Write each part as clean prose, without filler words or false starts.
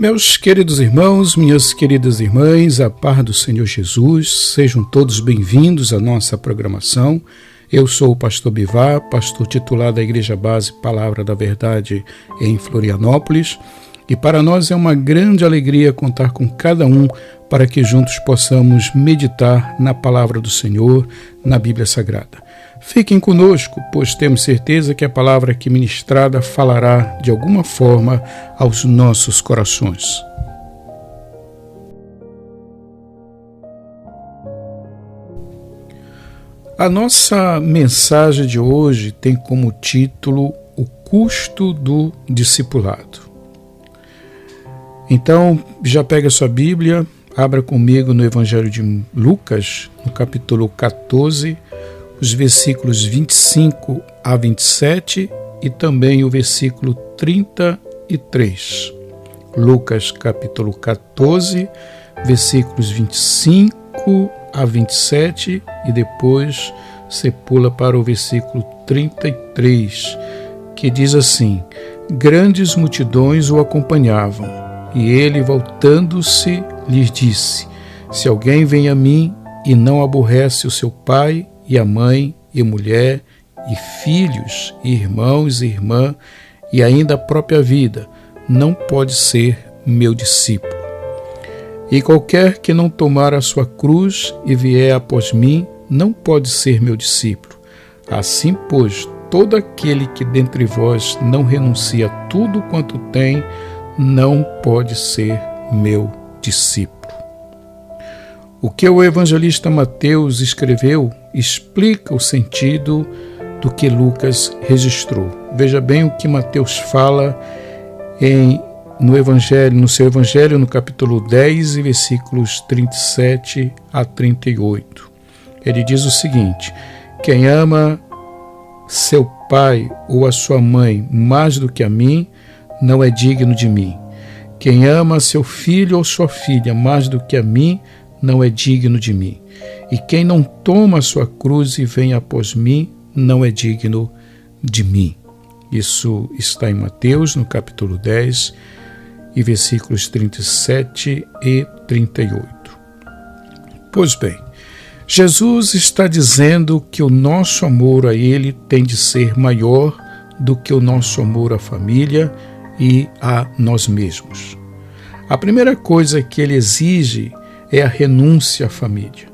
Meus queridos irmãos, minhas queridas irmãs, a paz do Senhor Jesus, sejam todos bem-vindos à nossa programação. Eu sou o pastor Bivar, pastor titular da Igreja Base Palavra da Verdade em Florianópolis, e para nós é uma grande alegria contar com cada um para que juntos possamos meditar na Palavra do Senhor, na Bíblia Sagrada. Fiquem conosco, pois temos certeza que a palavra aqui ministrada falará de alguma forma aos nossos corações. A nossa mensagem de hoje tem como título O Custo do Discipulado. Então, já pega a sua Bíblia, abra comigo no Evangelho de Lucas, no capítulo 14, os versículos 25 a 27 e também o versículo 33. Lucas capítulo 14, versículos 25 a 27 e depois você pula para o versículo 33, que diz assim: Grandes multidões o acompanhavam, e ele, voltando-se, lhes disse: Se alguém vem a mim e não aborrece o seu pai, e a mãe, e a mulher, e filhos, e irmãos e irmã, e ainda a própria vida, não pode ser meu discípulo. E qualquer que não tomar a sua cruz e vier após mim, não pode ser meu discípulo. Assim, pois, todo aquele que dentre vós não renuncia a tudo quanto tem, não pode ser meu discípulo. O que o evangelista Mateus escreveu explica o sentido do que Lucas registrou. Veja bem o que Mateus fala no seu evangelho, no capítulo 10, versículos 37 a 38. Ele diz o seguinte: Quem ama seu pai ou a sua mãe mais do que a mim, não é digno de mim. Quem ama seu filho ou sua filha mais do que a mim, não é digno de mim. E quem não toma a sua cruz e vem após mim, não é digno de mim. Isso está em Mateus, no capítulo 10, e versículos 37 e 38. Pois bem, Jesus está dizendo que o nosso amor a Ele tem de ser maior do que o nosso amor à família e a nós mesmos. A primeira coisa que Ele exige é a renúncia à família.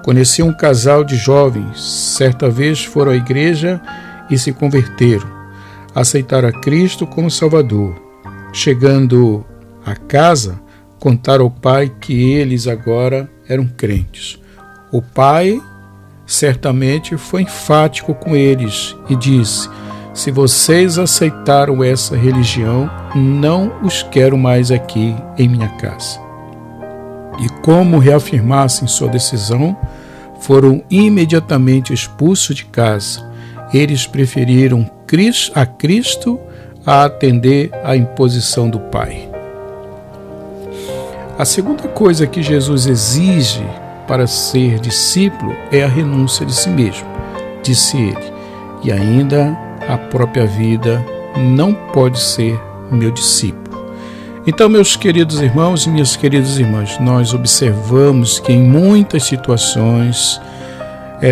Conheci um casal de jovens, certa vez foram à igreja e se converteram, aceitaram a Cristo como Salvador. Chegando a casa, contaram ao pai que eles agora eram crentes. O pai certamente foi enfático com eles e disse: Se vocês aceitaram essa religião, não os quero mais aqui em minha casa. E como reafirmassem sua decisão, foram imediatamente expulsos de casa. Eles preferiram a Cristo a atender à imposição do Pai. A segunda coisa que Jesus exige para ser discípulo é a renúncia de si mesmo, disse ele, e ainda a própria vida não pode ser meu discípulo. Então, meus queridos irmãos e minhas queridas irmãs, nós observamos que em muitas situações,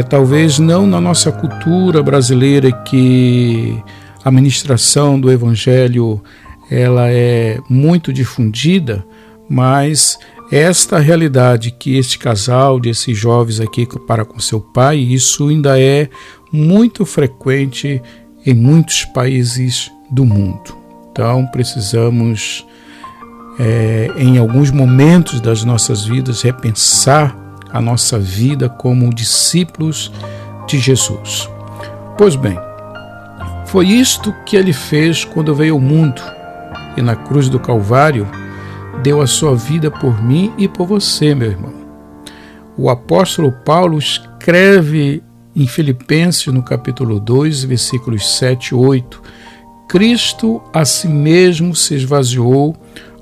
talvez não na nossa cultura brasileira, que a ministração do Evangelho ela é muito difundida, mas esta realidade que este casal, desses jovens aqui para com seu pai, isso ainda é muito frequente em muitos países do mundo. Então, precisamos em alguns momentos das nossas vidas, repensar a nossa vida como discípulos de Jesus. Pois bem, foi isto que ele fez quando veio ao mundo e na cruz do Calvário deu a sua vida por mim e por você, meu irmão. O apóstolo Paulo escreve em Filipenses, no capítulo 2, versículos 7 e 8, Cristo a si mesmo se esvaziou,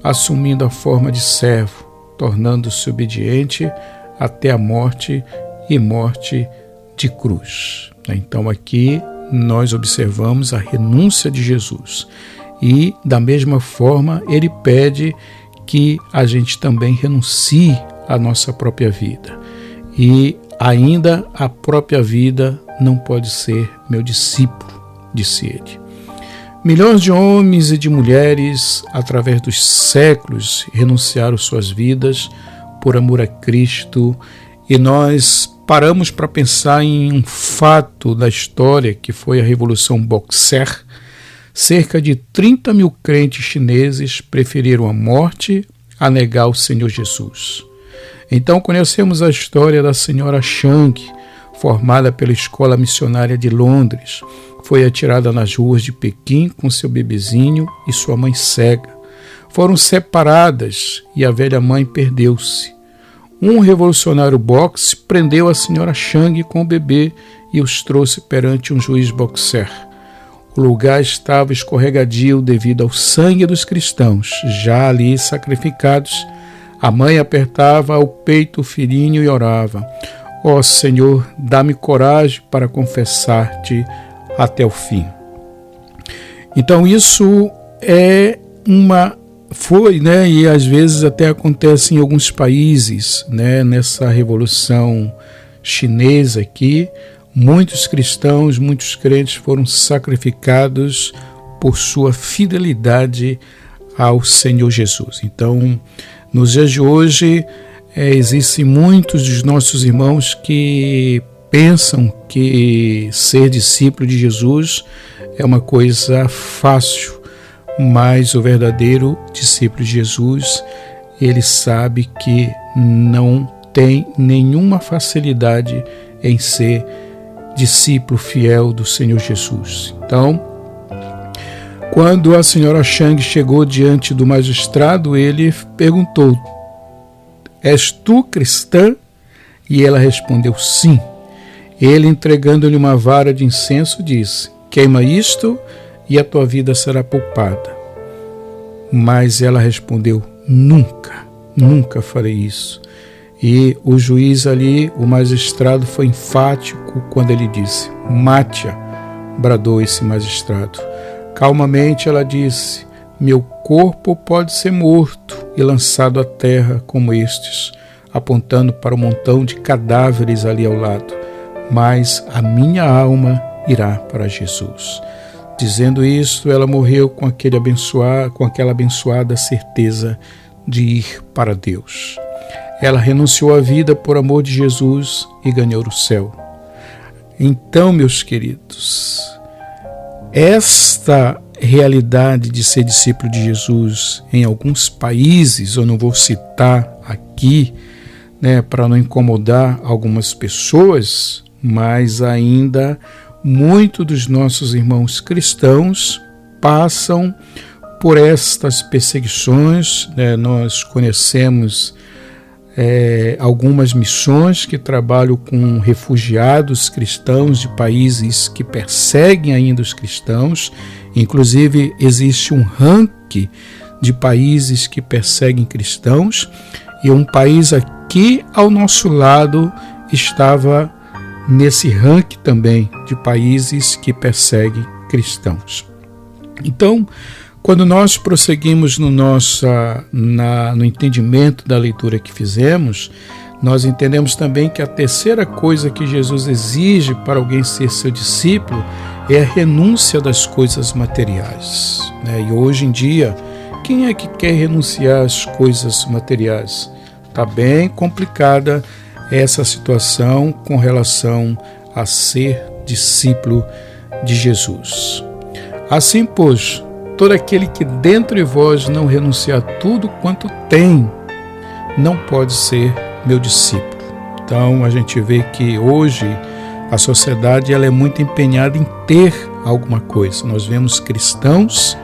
assumindo a forma de servo, tornando-se obediente até a morte e morte de cruz. Então aqui nós observamos a renúncia de Jesus e da mesma forma ele pede que a gente também renuncie à nossa própria vida. E ainda a própria vida não pode ser meu discípulo, disse ele. Milhões de homens e de mulheres, através dos séculos, renunciaram suas vidas por amor a Cristo, e nós paramos para pensar em um fato da história que foi a Revolução Boxer. Cerca de 30 mil crentes chineses preferiram a morte a negar o Senhor Jesus. Então conhecemos a história da senhora Chang, formada pela Escola Missionária de Londres. Foi atirada nas ruas de Pequim com seu bebezinho e sua mãe cega. Foram separadas e a velha mãe perdeu-se. Um revolucionário boxe prendeu a senhora Chang com o bebê e os trouxe perante um juiz boxer. O lugar estava escorregadio devido ao sangue dos cristãos, já ali sacrificados. A mãe apertava ao peito o filhinho e orava: ó Senhor, dá-me coragem para confessar-te até o fim. Então isso foi, e às vezes até acontece em alguns países, nessa revolução chinesa aqui, muitos cristãos, muitos crentes foram sacrificados por sua fidelidade ao Senhor Jesus. Então, nos dias de hoje, existem muitos dos nossos irmãos que pensam que ser discípulo de Jesus é uma coisa fácil, mas o verdadeiro discípulo de Jesus, ele sabe que não tem nenhuma facilidade em ser discípulo fiel do Senhor Jesus. Então, quando a senhora Chang chegou diante do magistrado, ele perguntou: és tu cristã? E ela respondeu: sim. Ele, entregando-lhe uma vara de incenso, disse: queima isto e a tua vida será poupada. Mas ela respondeu: nunca farei isso. E o juiz ali, o magistrado, foi enfático quando ele disse: mate-a, bradou esse magistrado. Calmamente ela disse: meu corpo pode ser morto e lançado à terra como estes, apontando para um montão de cadáveres ali ao lado, mas a minha alma irá para Jesus. Dizendo isto, ela morreu com aquela abençoada certeza de ir para Deus. Ela renunciou à vida por amor de Jesus e ganhou o céu. Então, meus queridos, esta realidade de ser discípulo de Jesus em alguns países, eu não vou citar aqui, para não incomodar algumas pessoas, mas ainda muitos dos nossos irmãos cristãos passam por estas perseguições. Nós conhecemos algumas missões que trabalham com refugiados cristãos de países que perseguem ainda os cristãos. Inclusive, existe um ranking de países que perseguem cristãos, e um país aqui ao nosso lado estava nesse ranking também de países que perseguem cristãos. Então, quando nós prosseguimos no entendimento da leitura que fizemos, nós entendemos também que a terceira coisa que Jesus exige para alguém ser seu discípulo é a renúncia das coisas materiais. E hoje em dia, quem é que quer renunciar às coisas materiais? Está bem complicada essa situação com relação a ser discípulo de Jesus. Assim, pois, todo aquele que dentro de vós não renunciar a tudo quanto tem, não pode ser meu discípulo. Então, a gente vê que hoje a sociedade ela é muito empenhada em ter alguma coisa. Nós vemos cristãos,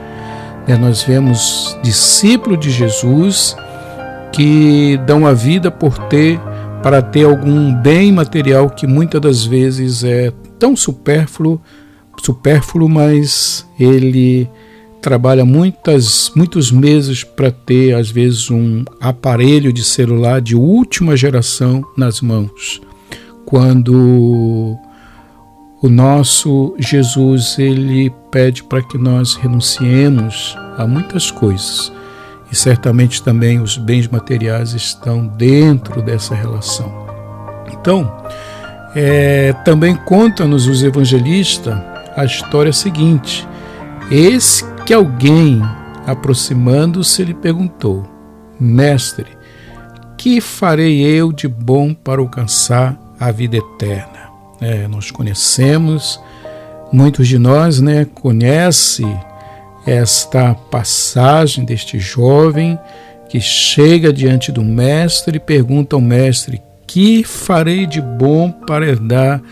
nós vemos discípulos de Jesus que dão a vida para ter algum bem material que muitas das vezes é tão supérfluo, mas ele trabalha muitos meses para ter, às vezes, um aparelho de celular de última geração nas mãos. Quando o nosso Jesus, ele pede para que nós renunciemos a muitas coisas e certamente também os bens materiais estão dentro dessa relação. Então, também conta-nos os evangelistas a história seguinte: eis que alguém, aproximando-se, lhe perguntou: Mestre, que farei eu de bom para alcançar a vida eterna? Nós conhecemos, muitos de nós conhecem esta passagem deste jovem que chega diante do mestre e pergunta ao mestre: que farei de bom para herdar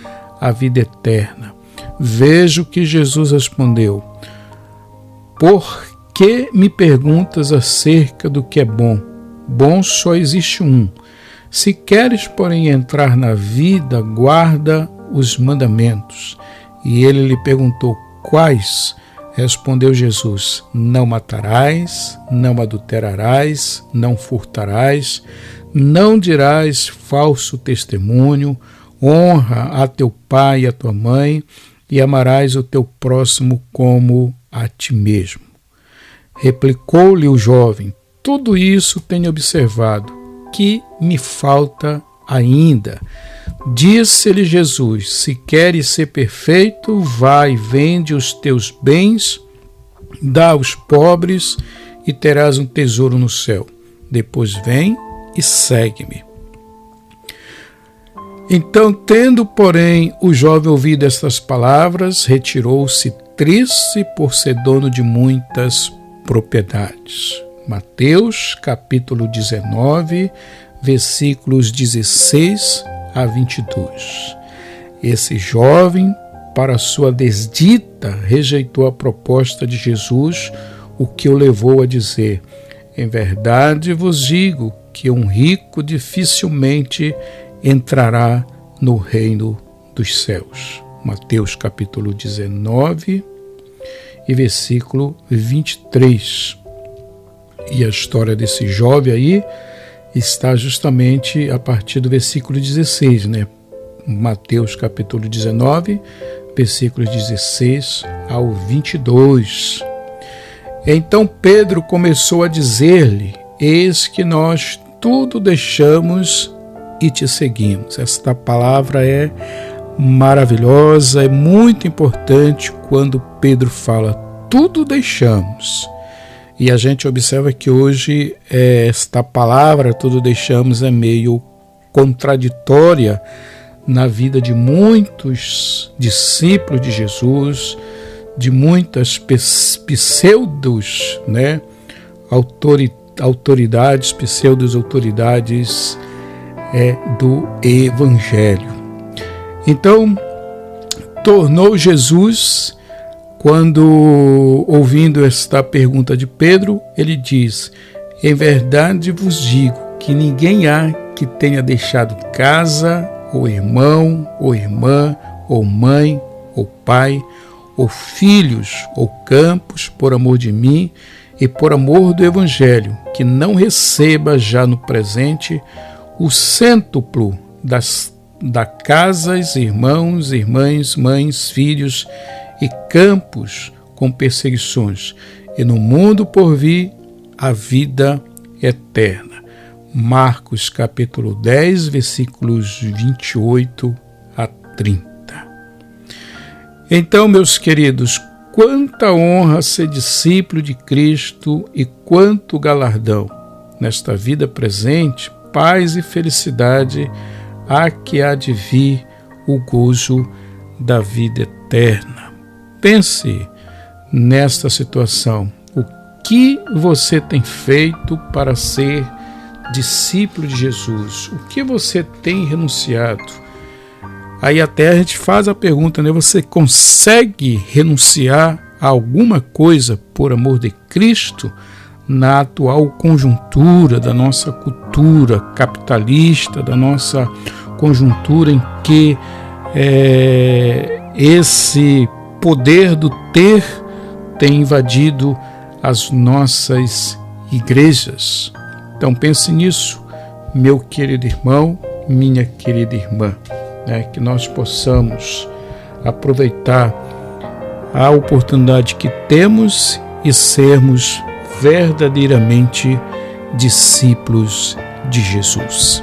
a vida eterna? Veja o que Jesus respondeu: por que me perguntas acerca do que é bom? Bom só existe um. Se queres, porém, entrar na vida, guarda os mandamentos. E ele lhe perguntou: quais? Respondeu Jesus: não matarás, não adulterarás, não furtarás, não dirás falso testemunho, honra a teu pai e a tua mãe, e amarás o teu próximo como a ti mesmo. Replicou-lhe o jovem: tudo isso tenho observado, que me falta ainda. Disse-lhe Jesus: se queres ser perfeito, vai, vende os teus bens, dá aos pobres e terás um tesouro no céu. Depois vem e segue-me. Então, tendo, porém, o jovem ouvido estas palavras, retirou-se triste por ser dono de muitas propriedades. Mateus, capítulo 19, versículos 16 a 22. Esse jovem, para sua desdita, rejeitou a proposta de Jesus, o que o levou a dizer: em verdade vos digo que um rico dificilmente entrará no reino dos céus. Mateus capítulo 19 e versículo 23. E a história desse jovem aí está justamente a partir do versículo 16, Mateus capítulo 19, versículos 16 ao 22. Então Pedro começou a dizer-lhe: eis que nós tudo deixamos e te seguimos. Esta palavra é maravilhosa, é muito importante quando Pedro fala tudo deixamos. E a gente observa que hoje esta palavra tudo deixamos é meio contraditória na vida de muitos discípulos de Jesus, de muitas pseudos, autoridades, pseudos-autoridades do Evangelho. Então, tornou Jesus, quando ouvindo esta pergunta de Pedro, ele diz: em verdade vos digo que ninguém há que tenha deixado casa, ou irmão, ou irmã, ou mãe, ou pai, ou filhos, ou campos, por amor de mim e por amor do Evangelho, que não receba já no presente o cêntuplo da casas, irmãos, irmãs, mães, filhos e campos com perseguições, e no mundo por vir a vida eterna. Marcos capítulo 10, versículos 28 a 30. Então, meus queridos, quanta honra ser discípulo de Cristo e quanto galardão. Nesta vida presente, paz e felicidade, há que há de vir o gozo da vida eterna. Pense nesta situação. O que você tem feito para ser discípulo de Jesus? O que você tem renunciado? Aí até a gente faz a pergunta, você consegue renunciar a alguma coisa por amor de Cristo na atual conjuntura da nossa cultura capitalista, da nossa conjuntura em que esse poder do ter tem invadido as nossas igrejas? Então pense nisso, meu querido irmão, minha querida irmã, que nós possamos aproveitar a oportunidade que temos e sermos verdadeiramente discípulos de Jesus.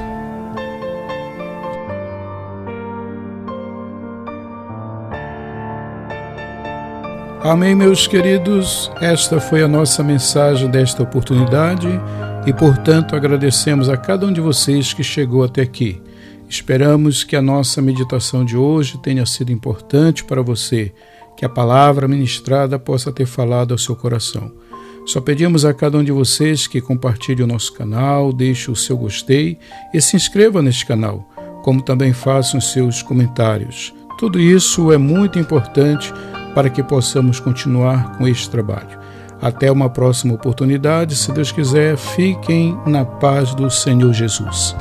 Amém, meus queridos. Esta foi a nossa mensagem desta oportunidade e, portanto, agradecemos a cada um de vocês que chegou até aqui. Esperamos que a nossa meditação de hoje tenha sido importante para você, que a palavra ministrada possa ter falado ao seu coração. Só pedimos a cada um de vocês que compartilhe o nosso canal, deixe o seu gostei e se inscreva neste canal, como também faça os seus comentários. Tudo isso é muito importante para que possamos continuar com este trabalho. Até uma próxima oportunidade, se Deus quiser, fiquem na paz do Senhor Jesus.